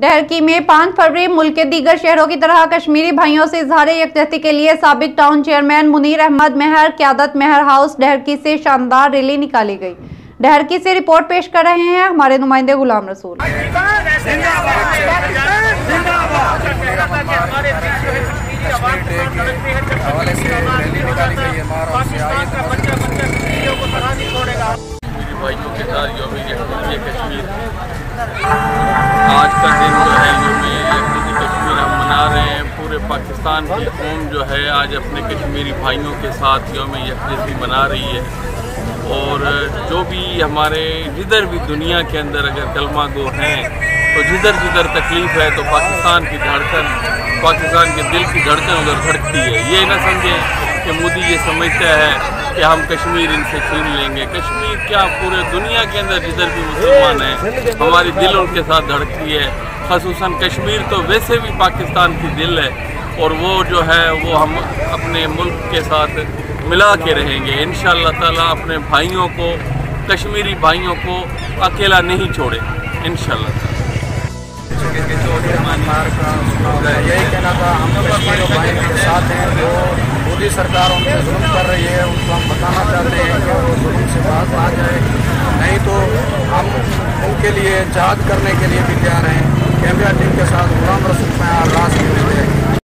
ڈہرکی میں 5 فروری ملک کے دیگر شہروں کی طرح کشمیری بھائیوں سے اظہار یکجہتی کے لیے سابق ٹاؤن چیئرمین منیر احمد مہر قیادت مہر ہاؤس ڈہرکی سے شاندار ریلی نکالی گئی۔ ڈہرکی سے رپورٹ پیش کر رہے ہیں ہمارے نمائندے غلام رسول۔ بھائیوں کے ساتھ یوم یکجہتی کشمیر آج کا دن جو ہے یوم یکجہتی کشمیر ہم منا رہے ہیں۔ پورے پاکستان کی قوم جو ہے آج اپنے کشمیری بھائیوں کے ساتھ یوم یکجہتی منا رہی ہے، اور جو بھی ہمارے جدھر بھی دنیا کے اندر اگر کلمہ گو ہیں تو جدھر تکلیف ہے تو پاکستان کی دھڑکن، پاکستان کے دل کی دھڑکن ادھر دھڑکتی ہے۔ یہ نہ سمجھیں کہ مودی یہ سمجھتا ہے کہ ہم کشمیر ان سے چھین لیں گے۔ کشمیر کیا، پورے دنیا کے اندر جدھر بھی مسلمان ہیں ہماری دل ان کے ساتھ دھڑکتی ہے۔ خصوصاً کشمیر تو ویسے بھی پاکستان کی دل ہے، اور وہ جو ہے وہ ہم اپنے ملک کے ساتھ ملا کے رہیں گے انشاءاللہ تعالیٰ۔ اپنے بھائیوں کو، کشمیری بھائیوں کو اکیلا نہیں چھوڑے انشاءاللہ تعالیٰ۔ یہی کہنا تھا، ہم کشمیری بھائیوں کے ساتھ ہیں جو مودی سرکار ان پہ ظلم کر رہی ہے، ان کو ہم بتانا چاہتے ہیں کہ وہ ظلم سے باز آ جائے، نہیں تو ہم ان کے لیے جہاد کرنے کے لیے بھی تیار ہیں۔ کیمرہ ٹیم کے ساتھ غلام رسول میں راز